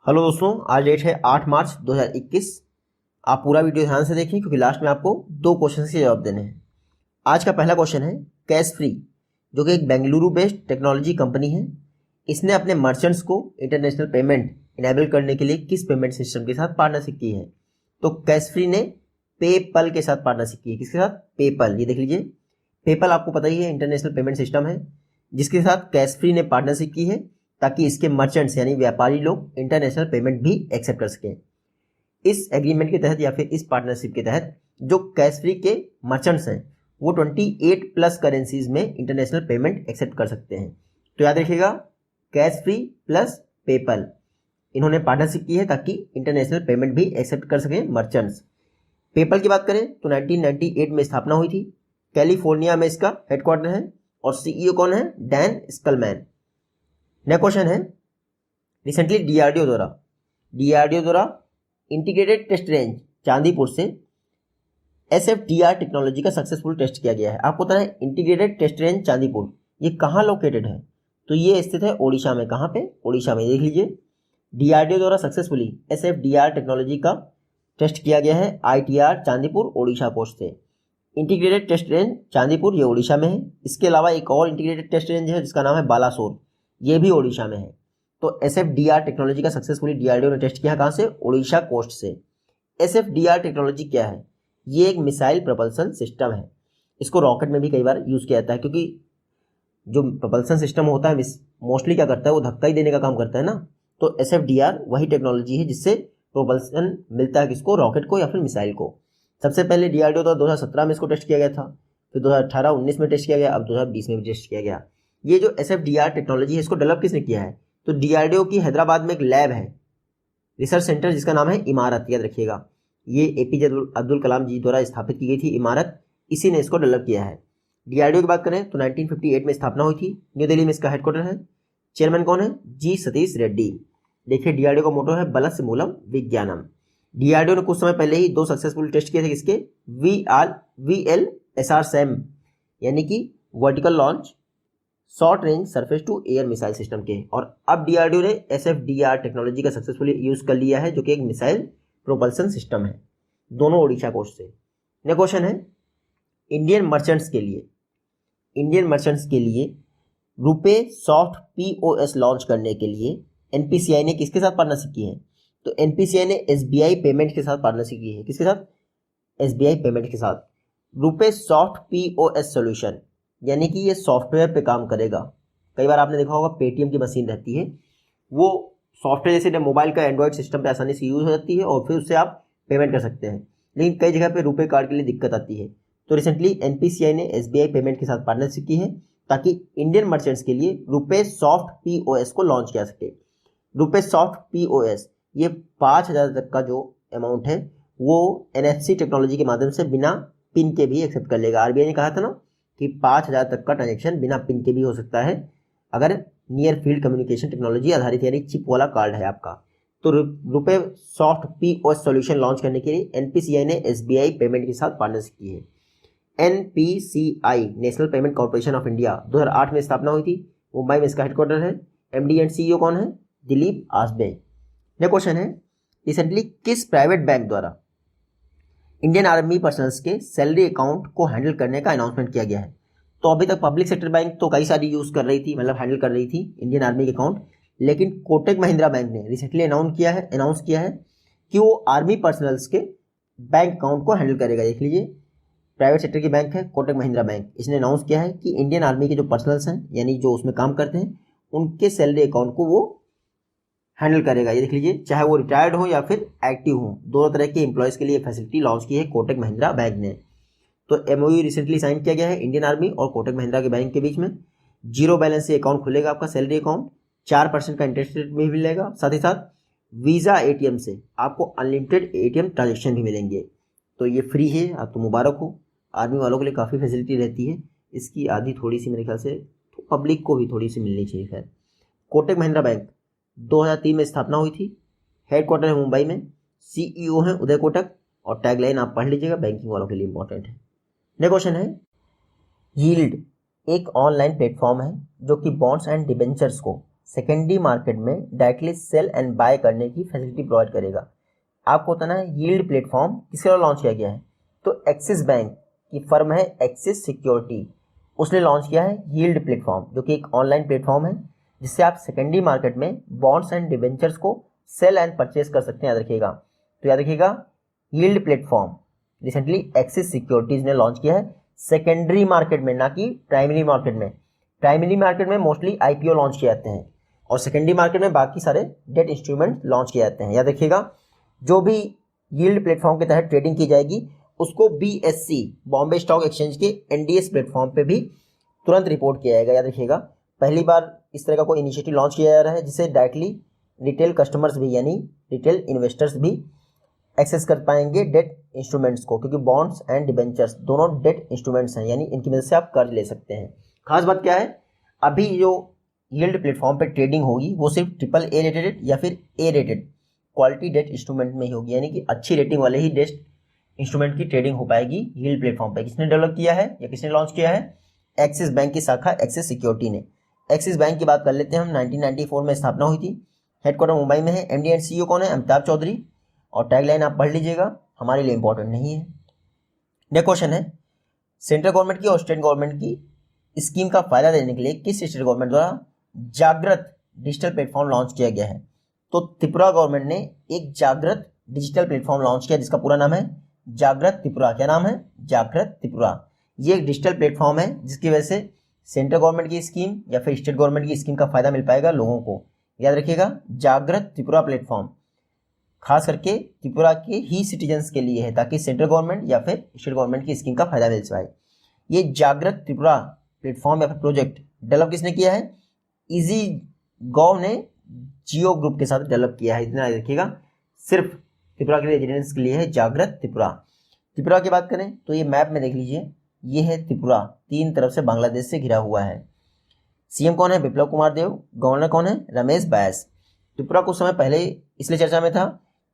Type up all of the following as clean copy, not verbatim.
Hello दोस्तों, आज date है 8 मार्च 2021। आप पूरा वीडियो ध्यान से देखिए क्योंकि लास्ट में आपको 2 क्वेश्चन के जवाब देने हैं। आज का पहला क्वेश्चन है कैश फ्री, जो कि एक बेंगलुरु बेस्ड टेक्नोलॉजी कंपनी है। इसने अपने मर्चेंट्स को इंटरनेशनल पेमेंट इनेबल करने के लिए किस पेमेंट सिस्टम के साथ पार्टनरशिप की है? तो कैश फ्री ने पेपल के साथ पार्टनरशिप की है। किसके साथ? पेपल। ये देख लीजिए, पेपल आपको पता ही है इंटरनेशनल पेमेंट सिस्टम है, जिसके साथ कैश फ्री ने पार्टनरशिप की है ताकि इसके मर्चेंट्स यानी व्यापारी लोग इंटरनेशनल पेमेंट भी एक्सेप्ट कर सकें। इस एग्रीमेंट के तहत या फिर इस पार्टनरशिप के तहत जो कैश फ्री के मर्चेंट्स हैं वो 28 प्लस करेंसीज में इंटरनेशनल पेमेंट एक्सेप्ट कर सकते हैं। तो याद रखिएगा, कैश फ्री प्लस पेपल, इन्होंने पार्टनरशिप की है ताकि इंटरनेशनल पेमेंट भी एक्सेप्ट कर सकें मर्चेंट्स। पेपल की बात करें तो 1998 में स्थापना हुई थी। कैलिफोर्निया में इसका हेडक्वार्टर है और सीईओ कौन है? डैन स्कलमैन। नेक्स्ट क्वेश्चन है, रिसेंटली डीआरडीओ द्वारा इंटीग्रेटेड टेस्ट रेंज चांदीपुर से एसएफडीआर टेक्नोलॉजी का सक्सेसफुल टेस्ट किया गया है। आपको पता है इंटीग्रेटेड टेस्ट रेंज चांदीपुर ये कहाँ लोकेटेड है? तो ये स्थित है ओडिशा में। कहाँ पे? ओडिशा में। देख लीजिए, डीआरडीओ द्वारा सक्सेसफुली एसएफडीआर टेक्नोलॉजी का टेस्ट किया गया है आईटीआर चांदीपुर ओडिशा पोस्ट से। इंटीग्रेटेड टेस्ट रेंज चांदीपुर ये ओडिशा में है। इसके अलावा एक और इंटीग्रेटेड टेस्ट रेंज है जिसका नाम है बालासोर, ये भी ओडिशा में है। तो एसएफडीआर टेक्नोलॉजी का सक्सेसफुली डीआरडीओ ने टेस्ट किया। कहाँ से? ओडिशा कोस्ट से। एसएफडीआर टेक्नोलॉजी क्या है? ये एक मिसाइल प्रपल्सन सिस्टम है। इसको रॉकेट में भी कई बार यूज़ किया जाता है, क्योंकि जो प्रपल्सन सिस्टम होता है मोस्टली क्या करता है, वो धक्का ही देने का काम करता है ना। तो एसएफडीआर वही टेक्नोलॉजी है जिससे प्रोपल्सन मिलता है किसको? रॉकेट को या फिर मिसाइल को। सबसे पहले डीआरडीओ द्वारा 2017 में इसको टेस्ट किया गया था, फिर 2018-19 में टेस्ट किया गया, अब 2020 में भी टेस्ट किया गया। ये जो एसएफडीआर टेक्नोलॉजी है इसको डेवलप किसने किया है? तो डीआरडीओ की हैदराबाद में एक लैब है, रिसर्च सेंटर, जिसका नाम है इमारत। याद रखिएगा, ये एपीजे अब्दुल कलाम जी द्वारा स्थापित की गई थी इमारत, इसी ने इसको डेवलप किया है। डीआरडीओ की बात करें तो 1958 में स्थापना हुई थी, न्यू दिल्ली में इसका हेडक्वार्टर है। चेयरमैन कौन है? जी सतीश रेड्डी। देखिए, डीआरडीओ का मोटो है बलस्य मूलम विज्ञानम। डीआरडीओ ने कुछ समय पहले ही 2 सक्सेसफुल टेस्ट किए थे। किसके? VLSR सैम, यानी कि vertical launch short range surface to air missile system के। और अब डीआरडीओ ने एसएफडीआर टेक्नोलॉजी का सक्सेसफुली यूज कर लिया है, जो कि एक मिसाइल प्रोपल्सन सिस्टम है, दोनों ओडिशा कोस्ट से। नेक्स्ट क्वेश्चन है, इंडियन मर्चेंट्स के लिए रुपे सॉफ्ट पीओएस लॉन्च करने के लिए एनपीसीआई ने किसके साथ पार्टनरशिप की है? तो एनपीसीआई ने एसबीआई पेमेंट के साथ पार्टनरशिप की है। किसके साथ? एसबीआई पेमेंट के साथ। रुपे सॉफ्ट पीओएस सोल्यूशन, यानी कि ये सॉफ्टवेयर पे काम करेगा। कई बार आपने देखा होगा पेटीएम की मशीन रहती है, वो सॉफ्टवेयर जैसे मोबाइल का एंड्रॉयड सिस्टम पे आसानी से यूज हो जाती है और फिर उससे आप पेमेंट कर सकते हैं, लेकिन कई जगह पे रुपे कार्ड के लिए दिक्कत आती है। तो रिसेंटली एनपीसीआई ने एसबीआई पेमेंट के साथ पार्टनरशिप की है ताकि इंडियन मर्चेंट्स के लिए रुपे सॉफ्ट पीओएस को लॉन्च किया सके। रुपे सॉफ्ट पीओएस ये 5,000 तक का जो अमाउंट है वो एनएफसी टेक्नोलॉजी के माध्यम से बिना पिन के भी एक्सेप्ट कर लेगा। आरबीआई ने कहा था ना कि 5,000 तक का ट्रांजेक्शन बिना पिन के भी हो सकता है अगर नियर फील्ड कम्युनिकेशन टेक्नोलॉजी आधारित यानी चिप वाला कार्ड है आपका। तो RuPay soft POS solution launch करने के लिए एनपीसीआई ने एसबीआई पेमेंट के साथ पार्टनरशिप की है। NPCI national payment corporation of India 2008 में स्थापना हुई थी, मुंबई में इसका हेडक्वार्टर है। एमडी एंड सीईओ कौन है? दिलीप आसबे। नेक्स्ट क्वेश्चन है, रिसेंटली किस प्राइवेट बैंक द्वारा इंडियन आर्मी पर्सनल्स के सैलरी अकाउंट को हैंडल करने का अनाउंसमेंट किया गया है? तो अभी तक पब्लिक सेक्टर बैंक तो कई सारी यूज कर रही थी, मतलब हैंडल कर रही थी इंडियन आर्मी के अकाउंट, लेकिन कोटक महिंद्रा बैंक ने रिसेंटली अनाउंस किया है कि वो आर्मी पर्सनल्स के बैंक अकाउंट को हैंडल करेगा। देख लीजिए, प्राइवेट सेक्टर की बैंक है कोटक महिंद्रा बैंक, इसने अनाउंस किया है कि इंडियन आर्मी के जो पर्सनल्स हैं यानी जो उसमें काम करते हैं उनके सैलरी अकाउंट को वो हैंडल करेगा। ये देख लीजिए, चाहे वो रिटायर्ड हो या फिर एक्टिव हो, दोनों तरह के एम्प्लॉयज़ के लिए फैसिलिटी लॉन्च की है कोटक महिंद्रा बैंक ने। तो एमओयू रिसेंटली साइन किया गया है इंडियन आर्मी और कोटक महिंद्रा के बैंक के बीच में। 0 बैलेंस से अकाउंट खुलेगा आपका सैलरी अकाउंट, 4% का इंटरेस्ट रेट भी मिलेगा। साथ ही साथ वीज़ा एटीएम से आपको अनलिमिटेड एटीएम ट्रांजेक्शन भी मिलेंगे। तो ये फ्री है, आप तो मुबारक हो। आर्मी वालों के लिए काफ़ी फैसिलिटी रहती है, इसकी आधी थोड़ी सी मेरे ख्याल से तो पब्लिक को भी थोड़ी सी मिलनी चाहिए। खैर, कोटक महिंद्रा बैंक 2003 में स्थापना हुई थी, हेडक्वार्टर है मुंबई में, सीईओ हैं उदय कोटक, और टैगलाइन आप पढ़ लीजिएगा, बैंकिंग वालों के लिए इंपॉर्टेंट है। नेक्स्ट क्वेश्चन है, यील्ड एक ऑनलाइन प्लेटफॉर्म है जो कि बॉन्ड्स एंड डिबेंचर्स को सेकेंडरी मार्केट में डायरेक्टली सेल एंड बाय करने की फैसिलिटी प्रोवाइड करेगा। आपको बताना है यील्ड प्लेटफॉर्म किसके द्वारा लॉन्च किया गया है, तो एक्सिस बैंक की फर्म है एक्सिस सिक्योरिटी, उसने लॉन्च किया है यील्ड प्लेटफॉर्म, जो कि एक ऑनलाइन प्लेटफॉर्म है जिससे आप सेकेंडरी मार्केट में बॉन्ड्स एंड डिवेंचर्स को सेल एंड परचेज कर सकते हैं। याद रखिएगा, तो याद रखिएगा yield platform recently axis securities ने लॉन्च किया है सेकेंडरी मार्केट में, ना कि प्राइमरी मार्केट में। प्राइमरी मार्केट में मोस्टली आईपीओ लॉन्च किए जाते हैं और सेकेंडरी मार्केट में बाकी सारे डेट इंस्ट्रूमेंट लॉन्च किए जाते हैं। याद रखिएगा, जो भी यील्ड प्लेटफॉर्म के तहत ट्रेडिंग की जाएगी उसको बीएससी बॉम्बे स्टॉक एक्सचेंज के एनडीएस प्लेटफॉर्म पे भी तुरंत रिपोर्ट किया जाएगा। याद रखिएगा, पहली बार इस तरह का कोई इनिशिएटिव लॉन्च किया जा रहा है जिससे डायरेक्टली रिटेल कस्टमर्स भी यानी रिटेल इन्वेस्टर्स भी एक्सेस कर पाएंगे डेट इंस्ट्रूमेंट्स को, क्योंकि बॉन्ड्स एंड डिबेंचर्स दोनों डेट इंस्ट्रूमेंट्स हैं, यानी इनकी मदद से आप कर्ज ले सकते हैं। खास बात क्या है, अभी जो यील्ड प्लेटफॉर्म पे ट्रेडिंग होगी वो सिर्फ AAA रेटेड या फिर A rated quality debt instrument में ही होगी, यानी कि अच्छी रेटिंग वाले ही डेट इंस्ट्रूमेंट की ट्रेडिंग हो पाएगी यील्ड प्लेटफॉर्म पे। किसने डेवलप किया है या किसने लॉन्च किया है, एक्सिस बैंक की शाखा एक्सिस सिक्योरिटी ने। एक्सिस बैंक की बात कर लेते हैं हम, 1994 में स्थापना हुई थी, हेडक्वार्टर मुंबई में है। MD एंड CEO कौन है, अमिताभ चौधरी, और टैगलाइन आप पढ़ लीजिएगा, हमारे लिए इंपॉर्टेंट नहीं है। नेक्स्ट क्वेश्चन है, सेंट्रल गवर्नमेंट की और स्टेट गवर्नमेंट की स्कीम का फायदा देने के लिए किस स्टेट गवर्नमेंट द्वारा जागृत डिजिटल प्लेटफॉर्म लॉन्च किया गया है, तो त्रिपुरा गवर्नमेंट ने एक जागृत डिजिटल प्लेटफॉर्म लॉन्च किया जिसका पूरा नाम है जागृत त्रिपुरा। क्या नाम है, जागृत त्रिपुरा। ये एक डिजिटल प्लेटफॉर्म है जिसकी वजह से सेंट्रल गवर्नमेंट की स्कीम या फिर स्टेट गवर्नमेंट की स्कीम का फायदा मिल पाएगा लोगों को। याद रखिएगा, जागृत त्रिपुरा प्लेटफॉर्म खास करके त्रिपुरा के ही सिटीजन्स के लिए है, ताकि सेंट्रल गवर्नमेंट या फिर स्टेट गवर्नमेंट की स्कीम का फायदा मिल पाए। ये जागृत त्रिपुरा प्लेटफॉर्म या फिर प्रोजेक्ट डेवलप किसने किया है, इजी गव ने जियो ग्रुप के साथ डेवलप किया है। इतना याद रखिएगा, सिर्फ त्रिपुरा के रेजिडेंट्स के लिए है जागृत त्रिपुरा। त्रिपुरा की बात करें तो ये मैप में देख लीजिए, ये है त्रिपुरा, तीन तरफ से बांग्लादेश से घिरा हुआ है। सीएम कौन है, बिप्लब कुमार देव। गवर्नर कौन है, रमेश बैस। त्रिपुरा कुछ समय पहले इसलिए चर्चा में था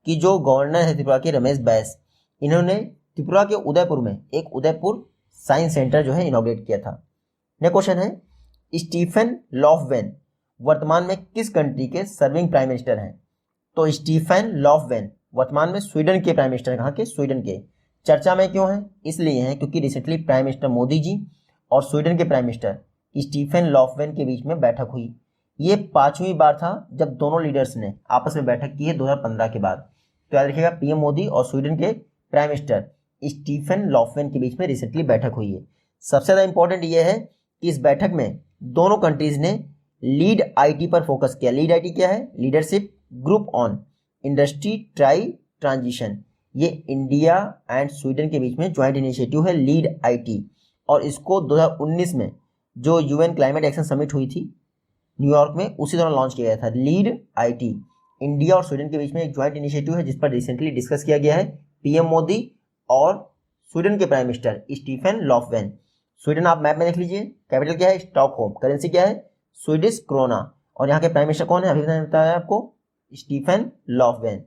कि जो गवर्नर है त्रिपुरा के रमेश बैस, इन्होंने त्रिपुरा के उदयपुर में एक उदयपुर साइंस सेंटर जो है इनॉग्रेट किया था। नेक्स्ट क्वेश्चन है, स्टीफन लॉफवेन वर्तमान में किस कंट्री के सर्विंग प्राइम मिनिस्टर हैं, तो स्टीफन लॉफवेन वर्तमान में स्वीडन के प्राइम मिनिस्टर। कहाँ के, स्वीडन के। चर्चा में क्यों है, इसलिए हैं क्योंकि recently prime minister Modi ji और स्वीडन के प्राइम मिनिस्टर स्टीफन लॉफवेन के बीच में बैठक हुई। ये 5वीं बार था जब दोनों लीडर्स ने आपस में बैठक की है 2015 के बाद। तो याद रखिएगा, पीएम मोदी और स्वीडन के प्राइम मिनिस्टर स्टीफन लॉफवेन के बीच में रिसेंटली बैठक हुई है। सबसे ज़्यादा इंपॉर्टेंट ये है कि इस बैठक में दोनों कंट्रीज ने लीड आईटी पर फोकस किया। लीड आईटी क्या है, leadership group on industry try transition. ये इंडिया एंड स्वीडन के बीच में ज्वाइंट इनिशिएटिव है लीड आईटी, और इसको 2019 में जो यूएन क्लाइमेट एक्शन समिट हुई थी न्यूयॉर्क में, उसी दौरान लॉन्च किया गया था। लीड आईटी इंडिया और स्वीडन के बीच में एक ज्वाइंट इनिशिएटिव है जिस पर रिसेंटली डिस्कस किया गया है पीएम मोदी और स्वीडन के prime minister Stefan Lofven. Sweden आप मैप में देख लीजिए, कैपिटल क्या है, स्टॉकहोम। करेंसी क्या है, स्वीडिश क्रोना। और यहाँ के प्राइम मिनिस्टर कौन है, अभी मैंने बताया आपको, स्टीफन लॉफवेन।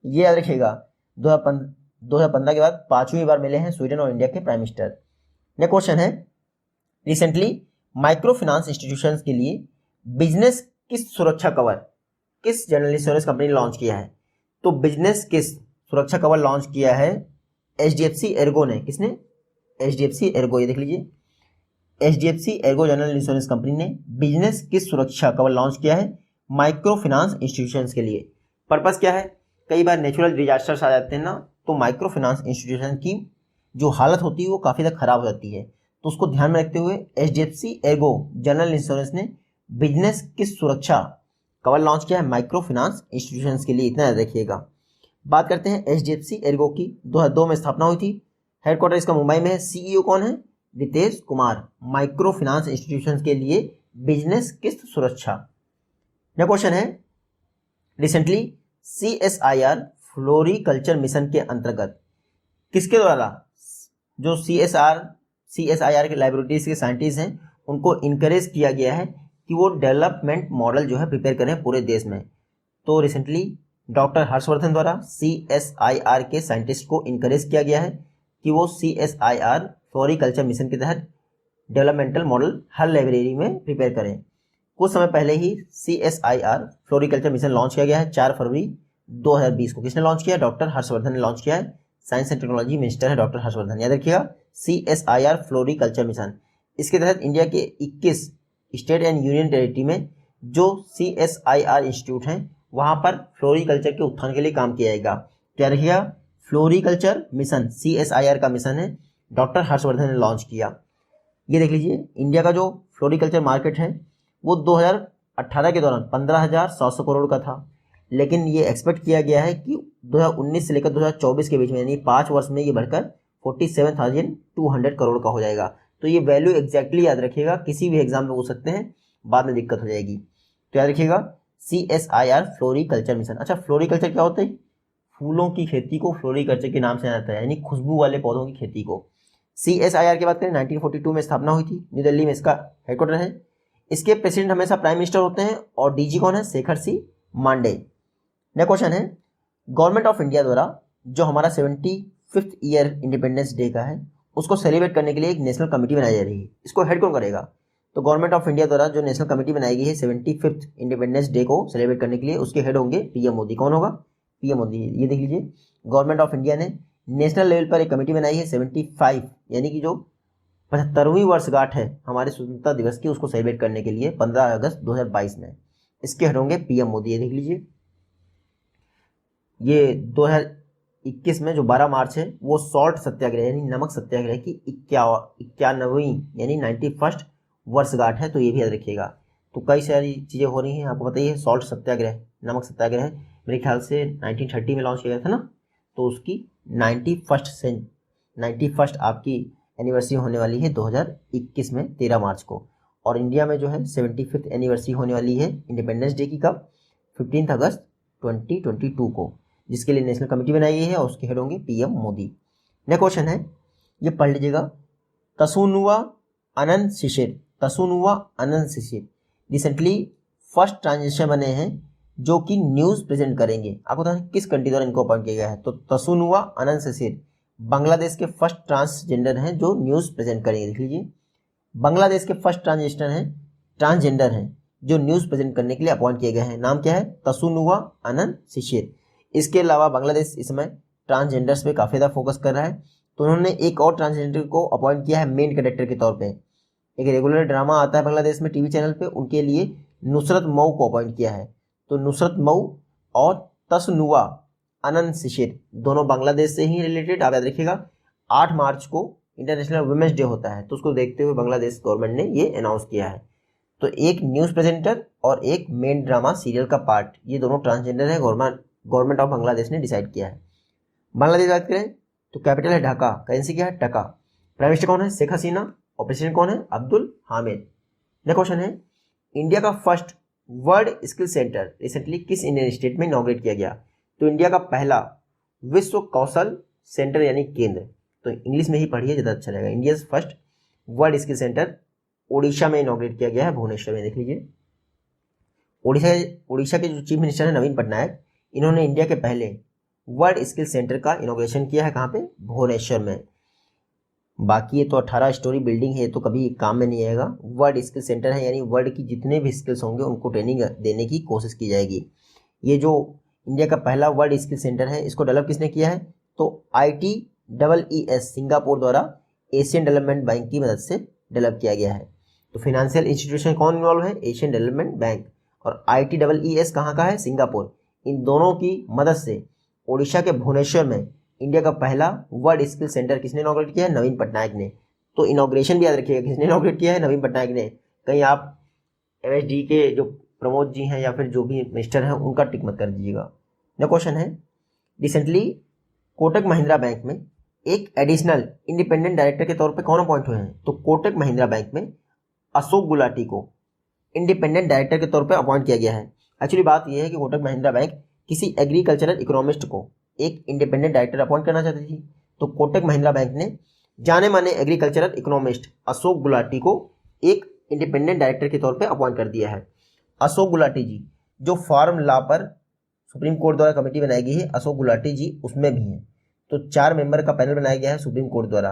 ये याद रखिएगा, 2015 के बाद 5वीं बार मिले हैं स्वीडन और इंडिया के प्राइम मिनिस्टर। नेक्स्ट क्वेश्चन है, रिसेंटली माइक्रो फाइनेंस इंस्टीट्यूशंस के लिए बिजनेस किस सुरक्षा कवर किस जनरल इंश्योरेंस कंपनी ने लॉन्च किया है, तो बिजनेस किस सुरक्षा कवर लॉन्च किया है HDFC एर्गो ने। किसने, HDFC एर्गो। ये देख लीजिए, HDFC Ergo general insurance company ने बिजनेस किस सुरक्षा कवर लॉन्च किया है माइक्रो फाइनेंस इंस्टीट्यूशंस के लिए। पर्पस क्या है, कई बार नेचुरल डिजास्टर्स आ जाते हैं ना, तो माइक्रो फाइनेंस इंस्टीट्यूशन की जो हालत होती है वो काफ़ी ज़्यादा खराब हो जाती है। तो उसको ध्यान में रखते हुए HDFC एर्गो जनरल इंश्योरेंस ने बिजनेस किस सुरक्षा कवर लॉन्च किया है माइक्रो फाइनेंस इंस्टीट्यूशंस के लिए। इतना याद रखिएगा। बात करते हैं HDFC एर्गो की, 2002 में स्थापना हुई थी, हेडक्वार्टर इसका मुंबई में है। CEO कौन है, Ritesh Kumar. Micro finance institutions के लिए बिजनेस किस सुरक्षा। नेक्स्ट क्वेश्चन है, रिसेंटली CSIR फ्लोरिकल्चर मिशन के अंतर्गत किसके द्वारा जो CSIR के लैबोरेटरीज के साइंटिस्ट हैं उनको इनकरेज किया गया है कि वो डेवलपमेंट मॉडल जो है प्रिपेयर करें पूरे देश में। तो रिसेंटली डॉक्टर हर्षवर्धन द्वारा CSIR के साइंटिस्ट को इनकरेज किया गया है कि वो CSIR फ्लोरिकल्चर मिशन के तहत डेवलपमेंटल मॉडल हर लाइब्रेरी में प्रिपेयर करें। कुछ समय पहले ही CSIR फ्लोरिकल्चर मिशन लॉन्च किया गया है 4 फरवरी 2020 को। किसने लॉन्च किया? डॉक्टर हर्षवर्धन ने लॉन्च किया है। साइंस एंड टेक्नोलॉजी मिनिस्टर है डॉक्टर हर्षवर्धन। याद रखिएगा CSIR फ्लोरिकल्चर मिशन। इसके तहत इंडिया के 21 स्टेट एंड यूनियन टेरिटरी में जो CSIR इंस्टीट्यूट हैं वहाँ पर फ्लोरिकल्चर के उत्थान के लिए काम किया जाएगा। तो याद रखिएगा फ्लोरिकल्चर मिशन CSIR का मिशन है, डॉक्टर हर्षवर्धन ने लॉन्च किया। ये देख लीजिए इंडिया का जो फ्लोरिकल्चर मार्केट है वो 2018 के दौरान 15,700 करोड़ का था, लेकिन ये एक्सपेक्ट किया गया है कि 2019 से लेकर 2024 के बीच में यानी 5 वर्ष में ये बढ़कर 47,200 करोड़ का हो जाएगा। तो ये वैल्यू एग्जैक्टली याद रखिएगा, किसी भी एग्जाम में पूछ सकते हैं, बाद में दिक्कत हो जाएगी। तो याद रखिएगा CSIR फ्लोरिकल्चर मिशन। अच्छा, फ्लोरिकल्चर क्या होता है? फूलों की खेती को फ्लोरिकल्चर के नाम से जाना जाता है, यानी खुशबू वाले पौधों की खेती को। CSIR की बात करें 1942 में स्थापना हुई थी, न्यू दिल्ली में इसका हेडक्वार्टर है। इसके प्रेसिडेंट हमेशा प्राइम मिनिस्टर होते हैं और DG कौन है? शेखर सी मांडे। नेक्स्ट क्वेश्चन है, गवर्नमेंट ऑफ इंडिया द्वारा जो हमारा 75th ईयर इंडिपेंडेंस डे का है उसको सेलिब्रेट करने के लिए एक नेशनल कमेटी बनाई जा रही है। इसको हेड कौन करेगा? तो गवर्नमेंट ऑफ इंडिया द्वारा जो नेशनल कमेटी बनाई गई है 75th इंडिपेंडेंस डे को सेलिब्रेट करने के लिए, उसके हेड होंगे PM मोदी। कौन होगा? PM मोदी। ये देख लीजिए गवर्नमेंट ऑफ इंडिया ने नेशनल लेवल पर एक कमेटी बनाई है 75 यानी कि जो 75वीं वर्षगांठ है हमारे स्वतंत्रता दिवस की, उसको सेलिब्रेट करने के लिए 15 अगस्त 2022 में। इसके हेड होंगे PM मोदी। ये देख लीजिए ये 2021 में जो 12 मार्च है वो सॉल्ट सत्याग्रह यानी नमक सत्याग्रह की 91वीं यानी 91st वर्षगांठ है, तो ये भी याद रखिएगा। तो कई सारी चीज़ें हो रही हैं, आपको पता ही है। सॉल्ट सत्याग्रह, नमक सत्याग्रह मेरे ख्याल से 1930 में लॉन्च किया गया था ना, तो उसकी 91st आपकी एनिवर्सरी होने वाली है 2021 में 13 मार्च को। और इंडिया में जो है 75th एनिवर्सरी होने वाली है इंडिपेंडेंस डे की, कब? 15 अगस्त 2022 को, जिसके लिए नेशनल कमेटी बनाई गई है और उसके हेड होंगे PM मोदी। नेक्स्ट क्वेश्चन है, ये पढ़ लीजिएगा, तसुनुवा अनंत शिशिर। तसुनुवा अनंत शिशिर रिसेंटली फर्स्ट ट्रांजिशन बने हैं जो कि न्यूज़ प्रेजेंट करेंगे। आपको पता है किस कंट्री द्वारा इनको अपॉइंट किया गया है? तो तसुनुवा अनंत शिशिर बांग्लादेश के फर्स्ट ट्रांसजेंडर हैं जो न्यूज़ प्रेजेंट करेंगे। देख लीजिए बांग्लादेश के फर्स्ट ट्रांसजेंडर हैं जो न्यूज़ प्रेजेंट करने के लिए अपॉइंट किए गए हैं। नाम क्या है? तसुनुवा अनंत शिशिर। इसके अलावा बांग्लादेश इस समय ट्रांसजेंडर्स पे काफ़ी ज़्यादा फोकस कर रहा है, तो उन्होंने एक और ट्रांसजेंडर को अपॉइंट किया है मेन कैरेक्टर के तौर पे। एक रेगुलर ड्रामा आता है बांग्लादेश में टीवी चैनल पे, उनके लिए नुसरत मऊ को अपॉइंट किया है। तो नुसरत मऊ और तसनुवा अनंत शिशिर दोनों बांग्लादेश से ही रिलेटेड। आप याद रखिएगा 8 मार्च को इंटरनेशनल वुमेंस डे होता है, तो उसको देखते हुए बांग्लादेश गवर्नमेंट ने ये अनाउंस किया है। तो एक न्यूज़ प्रेजेंटर और एक मेन ड्रामा सीरियल का पार्ट, ये दोनों ट्रांसजेंडर है, गवर्नमेंट ऑफ बांग्लादेश ने डिसाइड किया है। बांग्लादेश बात करें तो कैपिटल है ढाका, करेंसी क्या है? टका। प्राइम मिनिस्टर कौन है? शेख हसीना। और प्रेसिडेंट कौन है? अब्दुल हामिद। नेक्स्ट क्वेश्चन है, इंडिया का first world skill centre recently किस इंडियन स्टेट में इनॉग्रेट किया गया? तो इंडिया का पहला विश्व कौशल सेंटर यानी केंद्र, तो इंग्लिश में ही पढ़िए ज़्यादा अच्छा रहेगा। India first world skill centre Odisha में इनॉग्रेट किया गया है, भुवनेश्वर में। देख लीजिए ओडिशा के जो चीफ मिनिस्टर है नवीन पटनायक, इन्होंने इंडिया के पहले वर्ल्ड स्किल सेंटर का इनॉग्रेशन किया है। कहाँ पे? भुवनेश्वर में। बाकी ये तो 18 स्टोरी बिल्डिंग है, तो कभी काम में नहीं आएगा। वर्ल्ड स्किल सेंटर है यानी वर्ल्ड की जितने भी स्किल्स होंगे उनको ट्रेनिंग देने की कोशिश की जाएगी। ये जो इंडिया का पहला वर्ल्ड स्किल सेंटर है इसको डेवलप किसने किया है? तो ITEES सिंगापुर द्वारा एशियन डेवलपमेंट बैंक की मदद से डेवलप किया गया है। तो फाइनेंशियल इंस्टीट्यूशन कौन इन्वॉल्व है? Asian development bank. और ITEES कहाँ का है? सिंगापुर। इन दोनों की मदद से ओडिशा के भुवनेश्वर में इंडिया का पहला वर्ल्ड स्किल सेंटर किसने इनॉग्रेट किया है? नवीन पटनायक ने। तो इनॉग्रेशन भी याद रखिएगा, किसने इनॉग्रेट किया है? नवीन पटनायक ने। कहीं आप MSD के जो प्रमोद जी हैं या फिर जो भी मिनिस्टर हैं उनका टिक मत कर दीजिएगा। नेक्स्ट क्वेश्चन है, रिसेंटली कोटक महिंद्रा बैंक में एक एडिशनल इंडिपेंडेंट डायरेक्टर के तौर पे कौन अपॉइंट हुए हैं? तो कोटक महिंद्रा बैंक में अशोक गुलाटी को इंडिपेंडेंट डायरेक्टर के तौर पे अपॉइंट किया गया है। एक्चुअली बात यह है कि कोटक महिंद्रा बैंक किसी एग्रीकल्चरल इकोनॉमिस्ट को एक इंडिपेंडेंट डायरेक्टर अपॉइंट करना चाहती थी, तो कोटक महिंद्रा बैंक ने जाने माने एग्रीकल्चरल इकोनॉमिस्ट अशोक गुलाटी को एक इंडिपेंडेंट डायरेक्टर के तौर पे अपॉइंट कर दिया है। अशोक गुलाटी जी जो फार्म लॉ पर सुप्रीम कोर्ट द्वारा कमेटी बनाई गई है, अशोक गुलाटी जी उसमें भी हैं। तो 4 मेंबर का पैनल बनाया गया है सुप्रीम कोर्ट द्वारा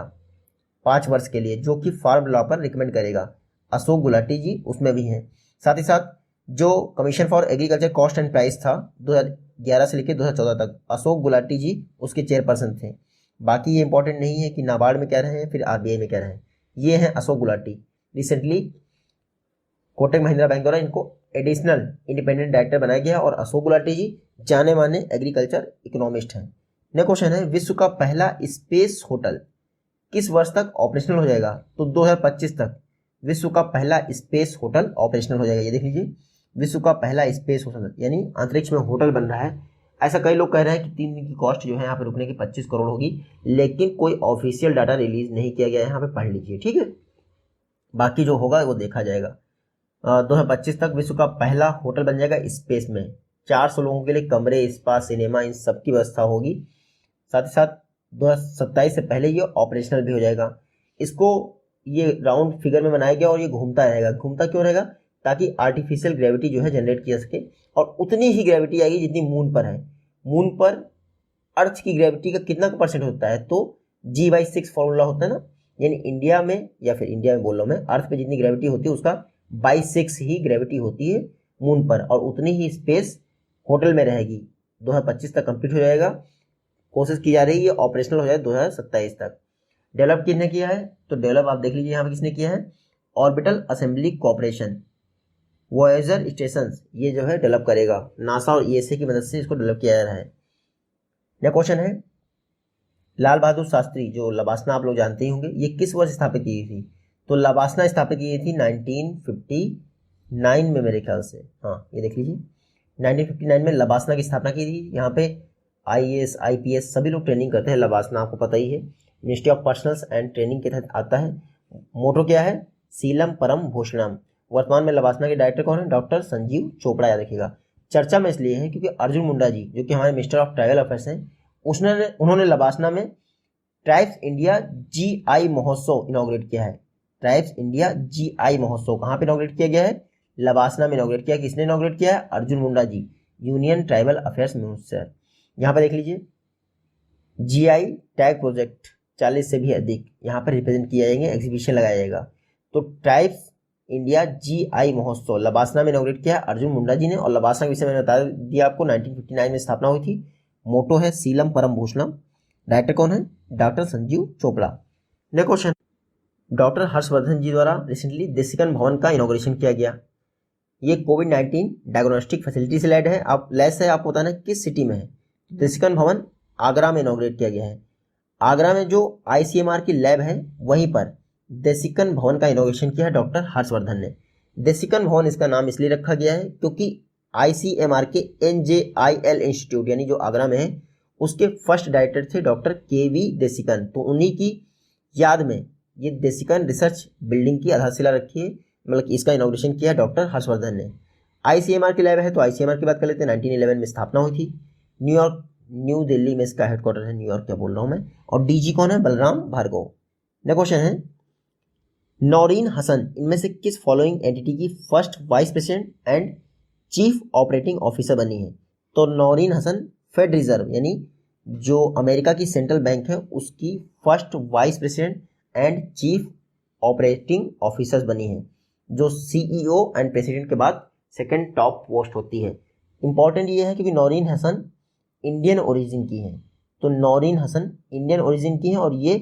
5 वर्ष के लिए, जो कि फार्म लॉ पर रिकमेंड करेगा। अशोक गुलाटी जी उसमें भी हैं। साथ ही साथ जो commission for agriculture cost and price था 2011 से लेकर 2014 तक, अशोक गुलाटी जी उसके चेयरपर्सन थे। बाकी ये इंपॉर्टेंट नहीं है कि नाबार्ड में कह रहे हैं फिर आरबीआई में कह रहे हैं, ये हैं अशोक गुलाटी। रिसेंटली कोटक महिंद्रा बैंक द्वारा इनको एडिशनल इंडिपेंडेंट डायरेक्टर बनाया गया और अशोक गुलाटी जी जाने माने एग्रीकल्चर इकोनॉमिस्ट हैं। नेक्स्ट क्वेश्चन है, विश्व का पहला स्पेस होटल किस वर्ष तक ऑपरेशनल हो जाएगा? तो 2025 तक विश्व का पहला स्पेस होटल ऑपरेशनल हो जाएगा। ये देख लीजिए, विश्व का पहला स्पेस होटल यानी अंतरिक्ष में होटल बन रहा है। ऐसा कई लोग कह रहे हैं कि 3 दिन की कॉस्ट जो है यहाँ पे रुकने की 25 करोड़ होगी, लेकिन कोई ऑफिशियल डाटा रिलीज नहीं किया गया है, यहाँ पे पढ़ लीजिए, ठीक है। बाकी जो होगा वो देखा जाएगा। 2025 तक विश्व का पहला होटल बन जाएगा स्पेस में। 400 लोगों के लिए कमरे, स्पा, सिनेमा, इन सब की व्यवस्था होगी। साथ ही साथ 2027 से पहले ये ऑपरेशनल भी हो जाएगा। इसको ये राउंड फिगर में बनाया गया और ये घूमता रहेगा। घूमता क्यों रहेगा? ताकि आर्टिफिशियल ग्रेविटी जो है जनरेट किया सके और उतनी ही ग्रेविटी आएगी जितनी मून पर है। मून पर अर्थ की ग्रेविटी का कितना % होता है? तो G/6 फॉर्मूला होता है ना, यानी इंडिया में, या फिर इंडिया में बोल रहा हूँ मैं, अर्थ पे जितनी ग्रेविटी होती है उसका बाई 6 ही ग्रेविटी होती है मून पर, और उतनी ही स्पेस होटल में रहेगी। 2025 तक कंप्लीट हो जाएगा, कोशिश की जा रही है ऑपरेशनल हो जाए 2027 तक। डेवलप किसने किया है? तो डेवलप आप देख लीजिए यहाँ पे किसने किया है, orbital assembly corporation. Voyager station ये जो है डेवलप करेगा, नासा और ईएसए की मदद से इसको डेवलप किया जा रहा है। नेक्स्ट क्वेश्चन है, लाल बहादुर शास्त्री जो लबासना आप लोग जानते ही होंगे, ये किस वर्ष स्थापित की गई थी? तो लबासना स्थापित की गई थी 1959 में मेरे ख्याल से। हाँ, ये देख लीजिए 1959 में लबासना की स्थापना की थी। यहाँ पे IAS IPS सभी लोग ट्रेनिंग करते हैं। लबासना आपको पता ही है, ministry of personnels and training के तहत आता है। मोटो क्या है? सीलम परम भूषणम। वर्तमान में लबासना के डायरेक्टर कौन है? डॉक्टर संजीव चोपड़ा। याद रखिएगा। चर्चा में इसलिए है क्योंकि अर्जुन मुंडा जी जो कि हमारे मिनिस्टर ऑफ ट्राइबल अफेयर्स हैं, उन्होंने लबासना में ट्राइब्स इंडिया GI महोत्सव इनॉग्रेट किया है। ट्राइब्स इंडिया GI महोत्सव कहाँ पे इनॉग्रेट किया गया है? लबासना में इनॉग्रेट किया। किसने इनॉग्रेट किया है? Arjun Munda ji, union tribal affairs minister. यहाँ पर देख लीजिए, GI टैग प्रोजेक्ट 40 से भी अधिक यहाँ पर रिप्रेजेंट किए जाएंगे, एग्जीबिशन लगाया जाएगा। तो ट्राइब्स इंडिया GI महोत्सव लबासना में इनॉग्रेट किया अर्जुन मुंडा जी ने, और लबासना के विषय मैंने बता दिया आपको, 1959 में स्थापना हुई थी। मोटो है सीलम परम भूषणम। डायरेक्टर कौन है? Doctor Sanjeev Chopra. Next question, doctor Harshvardhan ji द्वारा रिसेंटली देसिकन भवन का इनॉग्रेशन किया गया। ये कोविड-19 डायग्नोस्टिक फैसिलिटी से लैड है। आप लैस है, आपको बताना किस सिटी में है। देसिकन भवन आगरा में इनॉग्रेट किया गया है। आगरा में जो ICMR की लैब है वहीं पर देसिकन भवन का इनॉग्रेशन किया है डॉक्टर हर्षवर्धन ने। देसिकन भवन इसका नाम इसलिए रखा गया है क्योंकि ICMR के NJIL इंस्टीट्यूट यानी जो आगरा में है उसके फर्स्ट डायरेक्टर थे डॉक्टर KV देसिकन। तो उन्हीं की याद में ये देसिकन रिसर्च बिल्डिंग की आधारशिला रखी है, मतलब कि इसका इनॉग्रेशन किया डॉक्टर हर्षवर्धन ने। ICMR की लैब है तो ICMR की बात कर लेते हैं। 1911 में स्थापना हुई थी। न्यू दिल्ली में इसका हेडक्वार्टर है, न्यूयॉर्क क्या बोल रहा हूँ मैं। और DG कौन है? बलराम भार्गव। नेक्स्ट क्वेश्चन है, नौरीन हसन इनमें से किस फॉलोइंग एंटिटी की first vice president and chief operating officer बनी है? तो नौरीन हसन फेड रिजर्व यानी जो अमेरिका की सेंट्रल बैंक है उसकी first vice president and chief operating officers बनी है, जो CEO एंड प्रेसिडेंट के बाद सेकंड टॉप पोस्ट होती है। इंपॉर्टेंट ये है क्योंकि नौरीन हसन इंडियन ओरिजिन की है। तो नौरीन हसन इंडियन ओरिजिन की है और ये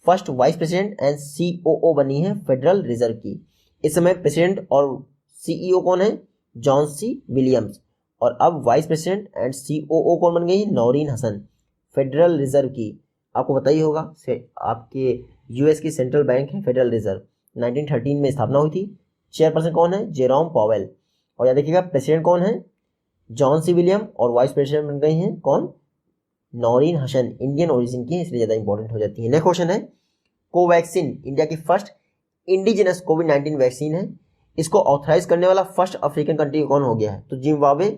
first vice president and COO बनी है फेडरल रिजर्व की। इस समय प्रेसिडेंट और CEO कौन है? John C Williams. और अब वाइस प्रेसिडेंट एंड COO कौन बन गई है? नौरीन हसन, फेडरल रिजर्व की। आपको पता ही होगा, आपके US की सेंट्रल बैंक है फेडरल रिजर्व। 1913 में स्थापना हुई थी। चेयरपर्सन कौन है? Jerome Powell. और याद रखिएगा प्रेसिडेंट कौन है? John C William. और वाइस प्रेसिडेंट बन गई हैं कौन? नौरीन हसन, इंडियन ओरिजिन की है इसलिए ज़्यादा इंपॉर्टेंट हो जाती है। नेक्स्ट क्वेश्चन है, कोवैक्सीन इंडिया की फर्स्ट इंडिजिनस कोविड-19 वैक्सीन है। इसको ऑथराइज करने वाला फर्स्ट अफ्रीकन कंट्री कौन हो गया है? तो जिम्बाब्वे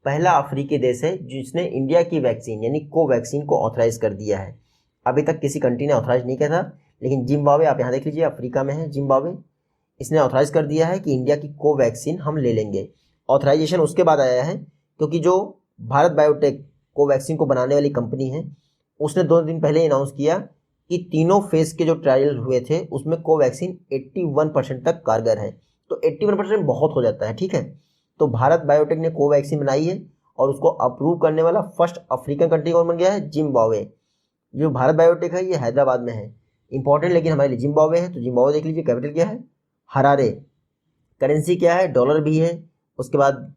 पहला अफ्रीकी देश है जिसने इंडिया की वैक्सीन यानी कोवैक्सीन को ऑथराइज कर दिया है। अभी तक किसी कंट्री ने ऑथराइज नहीं किया था, लेकिन जिम्बाब्वे, आप यहाँ देख लीजिए अफ्रीका में है जिम्बाब्वे, इसने ऑथराइज कर दिया है कि इंडिया की कोवैक्सीन हम ले लेंगे। ऑथराइजेशन उसके बाद आया है क्योंकि जो भारत बायोटेक कोवैक्सीन को बनाने वाली कंपनी है उसने 2 दिन पहले अनाउंस किया कि तीनों फेज के जो ट्रायल हुए थे उसमें कोवैक्सीन 81% तक कारगर है। तो 81% बहुत हो जाता है, ठीक है। तो भारत बायोटेक ने कोवैक्सीन बनाई है और उसको अप्रूव करने वाला फर्स्ट अफ्रीकन कंट्री कौन बन गया है? जिम्बाब्वे। जो भारत बायोटेक है ये हैदराबाद में है, इंपॉर्टेंट लेकिन हमारे लिए जिम्बाब्वे है। तो जिम्बाब्वे देख लीजिए, कैपिटल क्या है? हरारे। करेंसी क्या है? डॉलर भी है। उसके बाद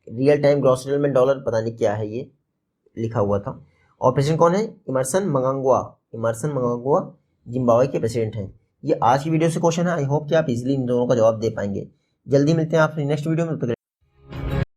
real time gross settlement dollar, पता नहीं क्या है ये, लिखा हुआ था। और प्रेसिडेंट कौन है? इमरसन मंगांगवा। इमरसन मंगांगवा जिम्बाब्वे के प्रेसिडेंट हैं। ये आज की वीडियो से क्वेश्चन है। आई होप कि आप इजीली इन दोनों का जवाब दे पाएंगे। जल्दी मिलते हैं आपसे नेक्स्ट वीडियो में।